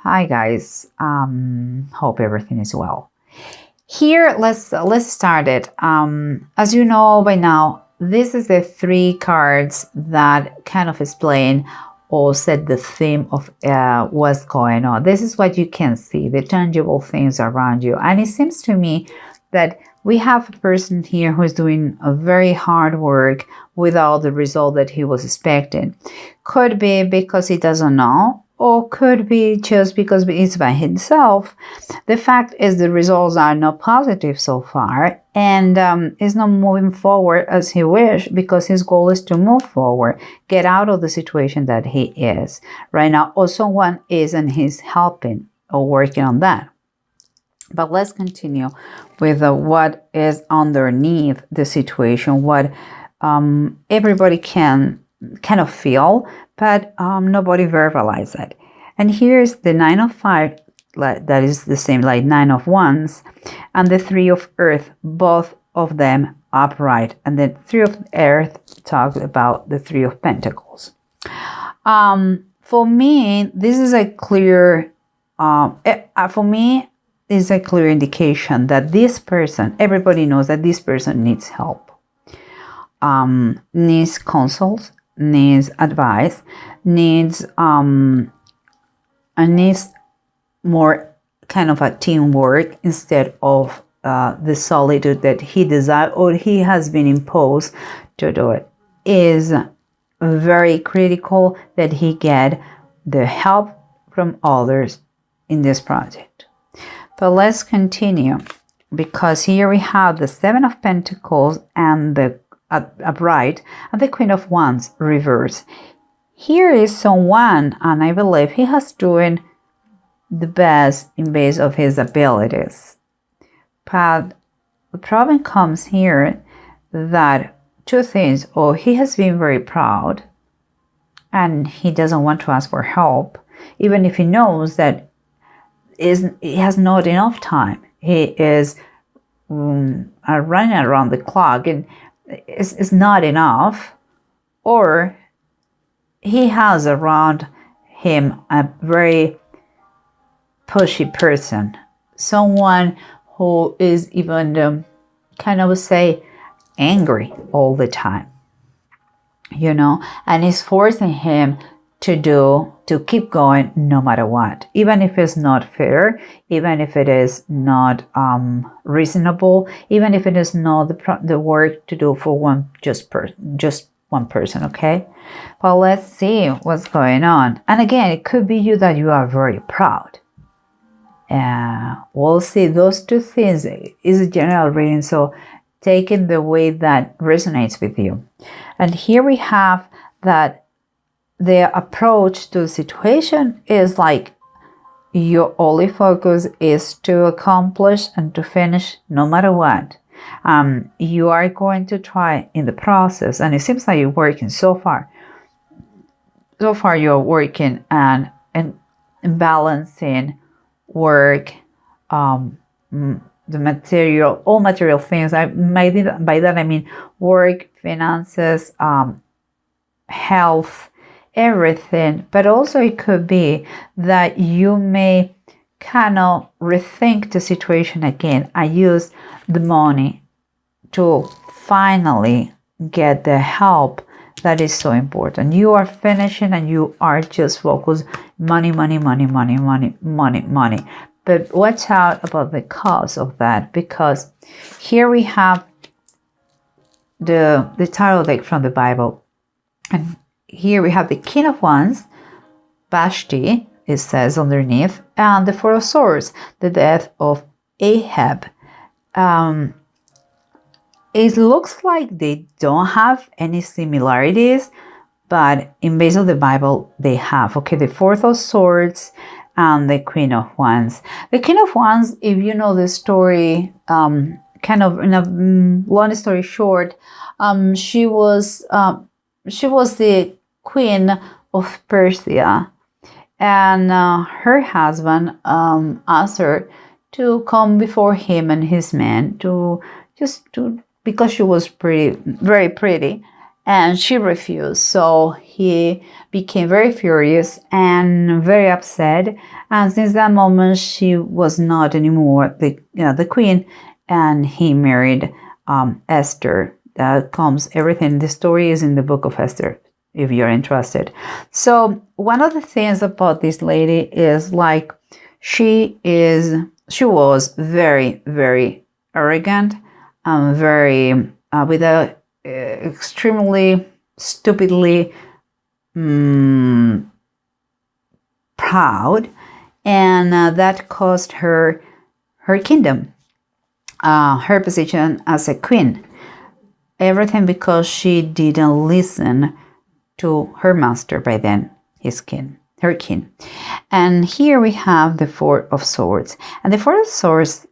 Hi guys, hope everything is well. Here, let's start it. As you know by now, this is the three cards that kind of explain or set the theme of what's going on. This is what you can see, the tangible things around you. And it seems to me that we have a person here who is doing a very hard work without the result that he was expecting. Could be because he doesn't know, or could be just because it's by himself. The fact is the results are not positive so far, and is not moving forward as he wished, because his goal is to move forward, get out of the situation that he is right now, or someone is and he's helping or working on that. But let's continue with what is underneath the situation, what everybody can kind of feel, but nobody verbalize it. And here's the 9 of 5, that is the same like 9 of Wands, and the 3 of Earth, both of them upright. And the 3 of Earth talks about the 3 of Pentacles. For me, this is a clear, is a clear indication that this person, everybody knows that this person needs help, needs counsels, needs advice, needs more kind of a teamwork instead of the solitude that he desires or he has been imposed to do it. Is very critical that he get the help from others in this project. But let's continue, because here we have the 7 of Pentacles and the upright and the Queen of Wands reverse. Here is someone, and I believe he has doing the best in base of his abilities. But the problem comes here that two things, or he has been very proud and he doesn't want to ask for help, even if he knows that he has not enough time. He is running around the clock and it's not enough, or he has around him a very pushy person, someone who is even kind of say angry all the time, and is forcing him to keep going no matter what, even if it's not fair, even if it is not reasonable, even if it is not the work to do for just one person. Okay, well, let's see what's going on. And again, it could be you, that you are very proud. We'll see. Those two things is a general reading, so take it the way that resonates with you. And here we have that the approach to the situation is like your only focus is to accomplish and to finish no matter what. You are going to try in the process, and it seems like you're working so far. So far you're working and balancing work, the material, all material things. By that I mean work, finances, health, everything. But also it could be that you may kind of rethink the situation again and use the money to finally get the help that is so important. You are finishing and you are just focused money. But watch out about the cause of that, because here we have the tarot deck from the Bible, and here we have the King of Wands, Vashti, it says underneath, and the 4 of Swords, the death of Ahab. It looks like they don't have any similarities, but in base of the Bible, they have. Okay, the 4 of Swords and the Queen of Wands. The Queen of Wands, if you know the story, kind of in a long story short, she was the queen of Persia, and her husband asked her to come before him and his men because she was very pretty, and she refused. So he became very furious and very upset. And since that moment, she was not anymore the queen, and he married Esther. That comes everything. The story is in the book of Esther, if you're interested. So one of the things about this lady is like she was very, very arrogant, very with a extremely stupidly proud, and that cost her her kingdom, her position as a queen. Everything because she didn't listen to her master by then, her king. And here we have the Four of Swords. And the Four of Swords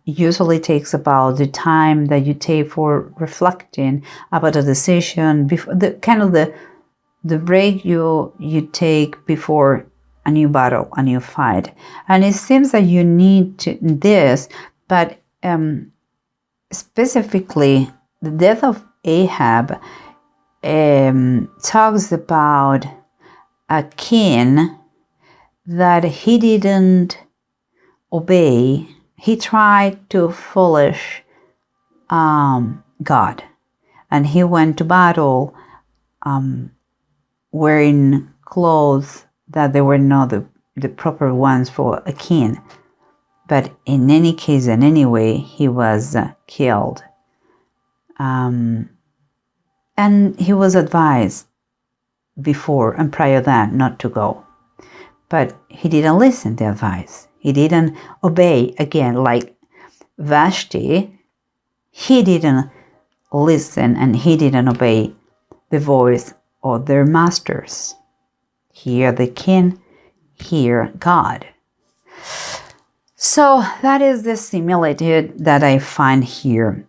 usually takes about the time that you take for reflecting about a decision, before the break you take before a new battle, a new fight. And it seems that you need this, but specifically, the death of Ahab talks about a king that he didn't obey. He tried to foolish God, and he went to battle wearing clothes that they were not the proper ones for a king. But in any case and anyway, he was killed. And he was advised before and prior that not to go. But he didn't listen to the advice. He didn't obey. Again, like Vashti, he didn't listen and he didn't obey the voice of their masters. Here the king, here God. So that is the similitude that I find here.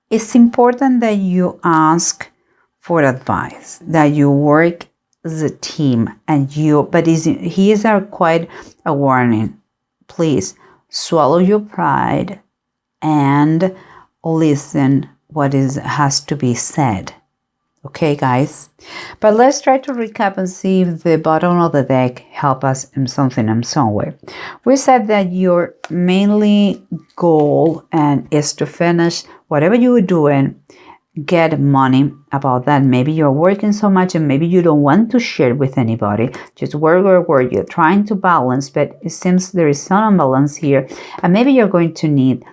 It's important that you ask for advice, that you work as a team, but here's quite a warning. Please swallow your pride and listen what has to be said. Okay, guys? But let's try to recap and see if the bottom of the deck help us in something in some way. We said that your mainly goal is to finish whatever you are doing, get money about that. Maybe you're working so much and maybe you don't want to share with anybody. Just work. You're trying to balance, but it seems there is some imbalance here. And maybe you're going to need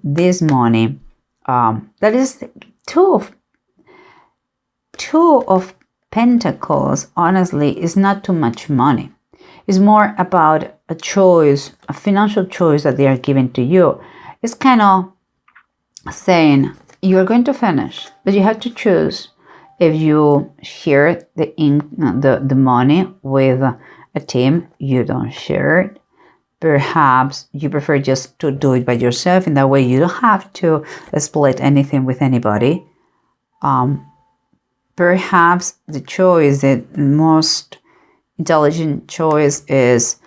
this money. That is two of Pentacles, honestly, is not too much money. It's more about a choice, a financial choice that they are giving to you. It's kind of saying you're going to finish, but you have to choose if you share the money with a team. You don't share it. Perhaps you prefer just to do it by yourself. In that way, you don't have to split anything with anybody. Perhaps the choice, the most intelligent choice, is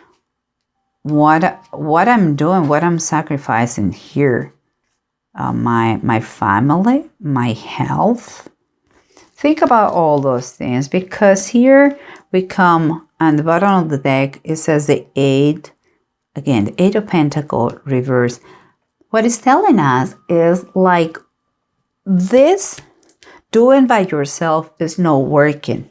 what I'm doing, what I'm sacrificing here. My family, my health. Think about all those things, because here we come on the bottom of the deck. It says the Eight. Again, the Eight of Pentacles reverse. What it's telling us is like this. Doing by yourself is not working.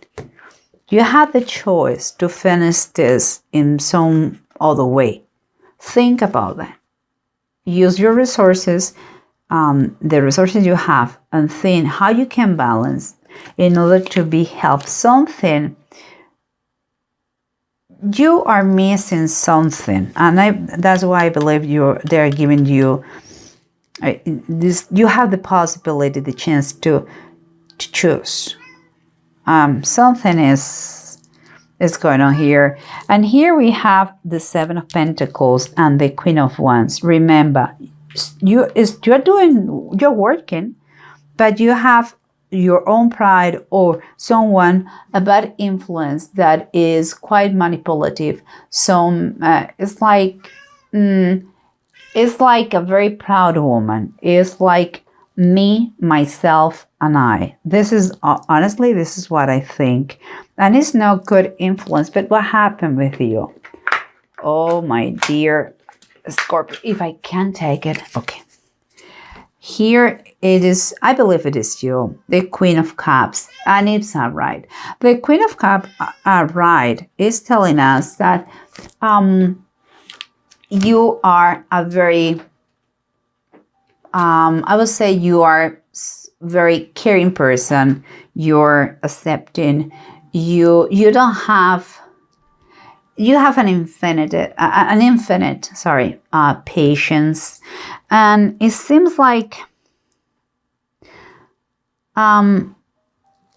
You have the choice to finish this in some other way. Think about that. Use your resources, the resources you have, and think how you can balance in order to be helped. Something you are missing something, and that's why I believe they're giving you this. You have the possibility, the chance to choose. Something is going on here. And here we have the Seven of Pentacles and the Queen of Wands. Remember, you're working, but you have your own pride or someone, a bad influence that is quite manipulative. It's like a very proud woman. It's like me, myself, and I. This is honestly, this is what I think. And it's not good influence, but what happened with you? Oh, my dear Scorpio, if I can take it. Okay. Here it is, I believe it is you, the Queen of Cups, and it's all right. The Queen of Cups, right, is telling us that you are a very, I would say you are very caring person. You're accepting. You don't have. You have an infinite, patience, and it seems like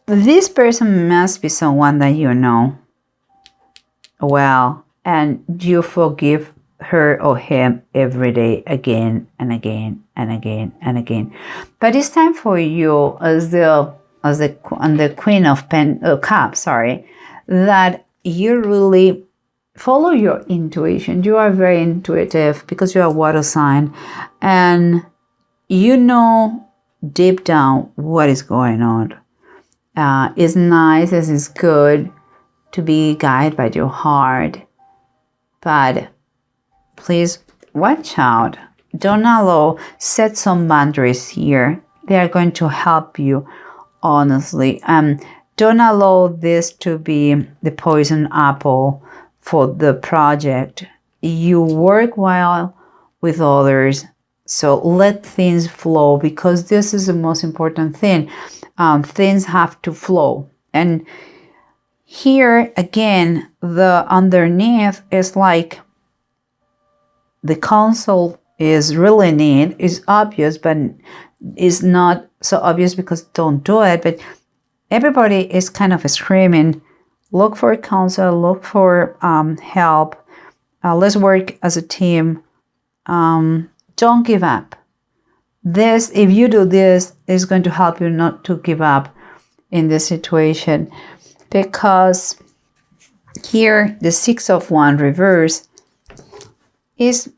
this person must be someone that you know well, and you forgive her or him every day, again and again and again and again. But it's time for you, as the Queen of Cups, that you really follow your intuition. You are very intuitive because you are a water sign, and you know deep down what is going on. It's nice, it's good to be guided by your heart, but please watch out. Don't allow, set some boundaries here. They are going to help you, honestly. Don't allow this to be the poison apple for the project. You work well with others, so let things flow, because this is the most important thing. Things have to flow. And here again, the underneath is like the counsel is really neat, is obvious, but is not so obvious because don't do it. But everybody is kind of screaming, look for counsel, look for help. Let's work as a team. Don't give up. This, if you do this, is going to help you not to give up in this situation, because here the Six of Wands reverse is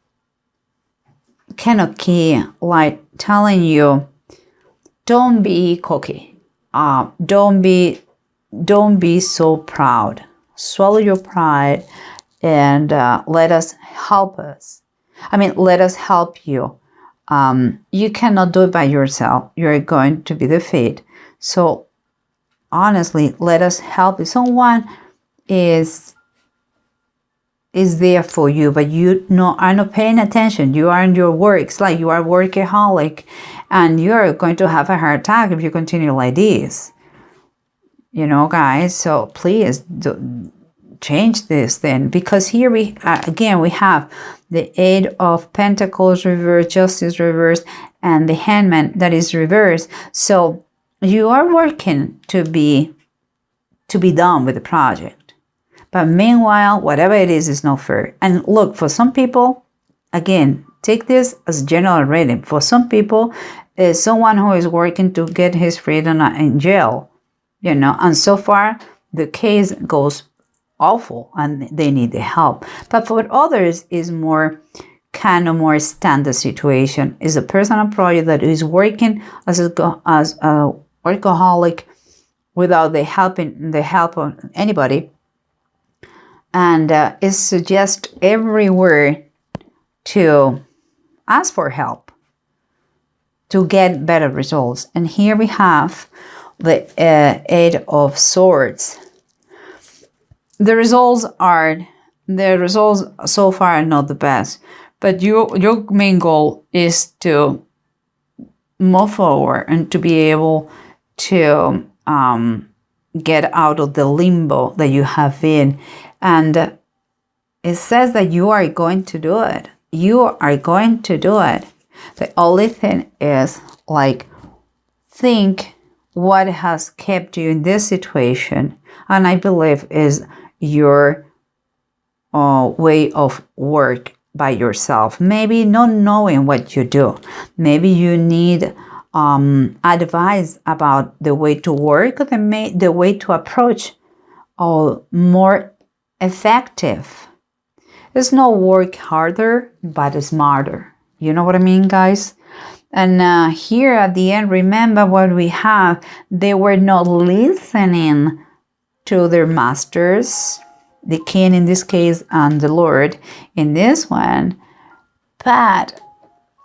kind of key, like telling you, don't be cocky. Don't be so proud. Swallow your pride and let us help you. You cannot do it by yourself. You're going to be defeated. So honestly, let us help you. Someone is there for you, but you are not paying attention. You are in your work. It's like you are workaholic, and you're going to have a heart attack if you continue like this. Guys, so please change this then, because here we have the Eight of Pentacles reversed, Justice reversed, and the Hangman that is reversed. So you are working to be done with the project. But meanwhile, whatever it is not fair. And look, for some people, again, take this as general reading. For some people, is someone who is working to get his freedom in jail, and so far the case goes awful and they need the help. But for others, is more standard situation. Is a personal project that is working as a workaholic without the help of anybody. And it suggests everywhere to ask for help to get better results. And here we have the Eight of Swords. The results so far are not the best, but your main goal is to move forward and to be able to get out of the limbo that you have been. And it says that you are going to do it. You are going to do it. The only thing is, like, think what has kept you in this situation. And I believe is your way of work by yourself. Maybe not knowing what you do. Maybe you need advice about the way to work, the way to approach more effective. It's not work harder, but smarter. You know what I mean, guys? And here at the end, remember what we have. They were not listening to their masters, the king in this case, and the Lord in this one. But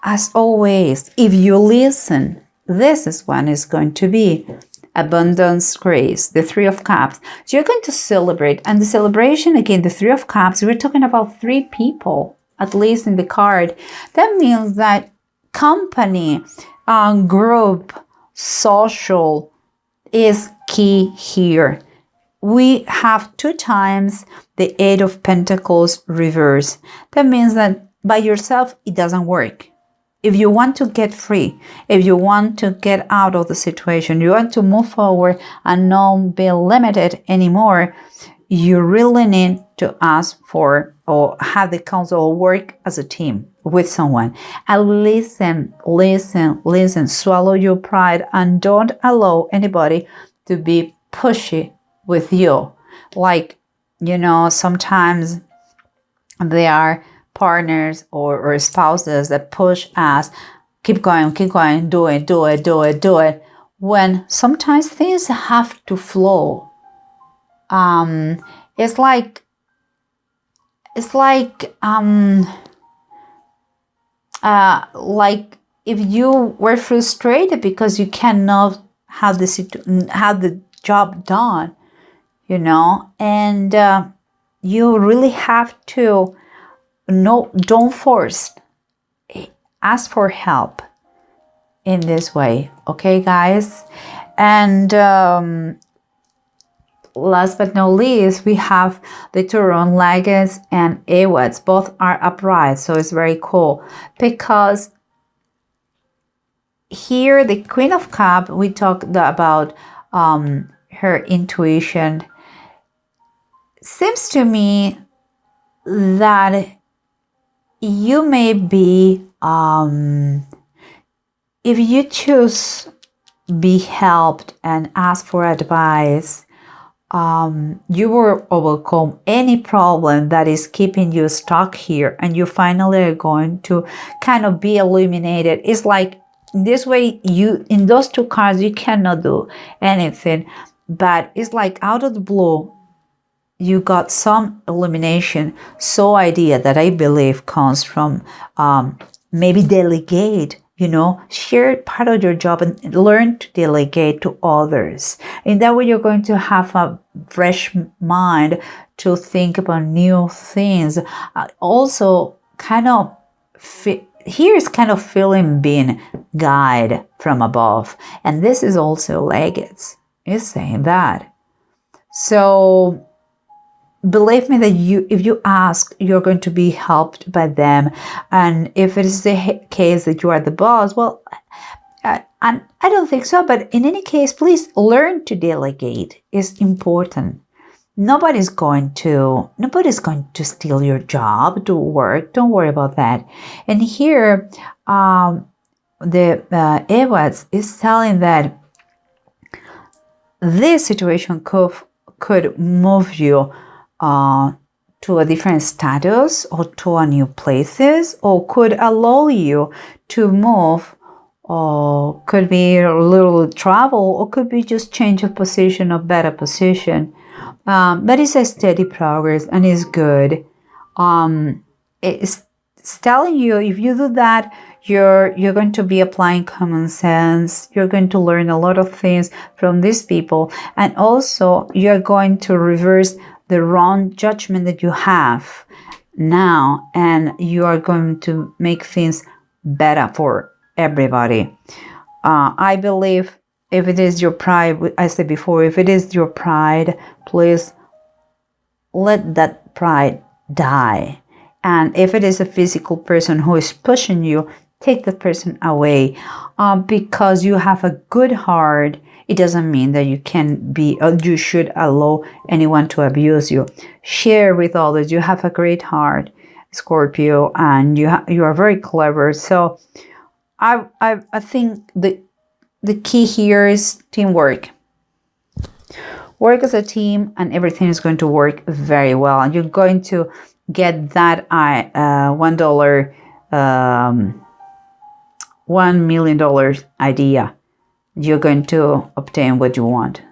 as always, if you listen, this is when it's going to be abundance, grace, the Three of Cups. So you're going to celebrate. And the celebration, again, the Three of Cups, we're talking about 3 people, at least in the card. That means that company, group, social is key here. We have 2 times the 8 of Pentacles reverse. That means that by yourself, it doesn't work. If you want to get free, if you want to get out of the situation, you want to move forward and not be limited anymore, you really need to ask for or have the counsel work as a team with someone. And listen, swallow your pride and don't allow anybody to be pushy with you. Like, sometimes there are partners or spouses that push us, keep going, do it. When sometimes things have to flow. It's like if you were frustrated because you cannot have the job done, and you really have to don't force. Ask for help in this way, okay, guys? And last but not least, we have the Turon, Legates, and Awads. Both are upright, so it's very cool because here the Queen of Cups, we talked about her intuition. Seems to me that you may be, if you choose be helped and ask for advice, you will overcome any problem that is keeping you stuck here, and you finally are going to kind of be illuminated. It's like this way, in those 2 cards, you cannot do anything, but it's like out of the blue, you got some illumination. So idea that I believe comes from maybe delegate, share part of your job and learn to delegate to others. In that way, you're going to have a fresh mind to think about new things. Also, here is kind of feeling being guided from above. And this is also Legates. It's saying that. So believe me that if you ask, you're going to be helped by them. And if it is the case that you are the boss, well, and I don't think so, but in any case, please learn to delegate. It's important. Nobody's going to steal your job to work. Don't worry about that. And here, the Awads is telling that this situation could move you to a different status or to a new places, or could allow you to move, or could be a little travel, or could be just change of position or better position. But it's a steady progress and it's good. It's telling you if you do that, you're going to be applying common sense. You're going to learn a lot of things from these people, and also you're going to reverse the wrong judgment that you have now, and you are going to make things better for everybody. I believe if it is your pride, I said before, if it is your pride, please let that pride die. And if it is a physical person who is pushing you, take the person away, because you have a good heart. It doesn't mean that you can be, or you should allow anyone to abuse you. Share with others. You have a great heart, Scorpio, and you are very clever. So I think the key here is teamwork. Work as a team, and everything is going to work very well. And you're going to get that $1 $1 million idea, you're going to obtain what you want.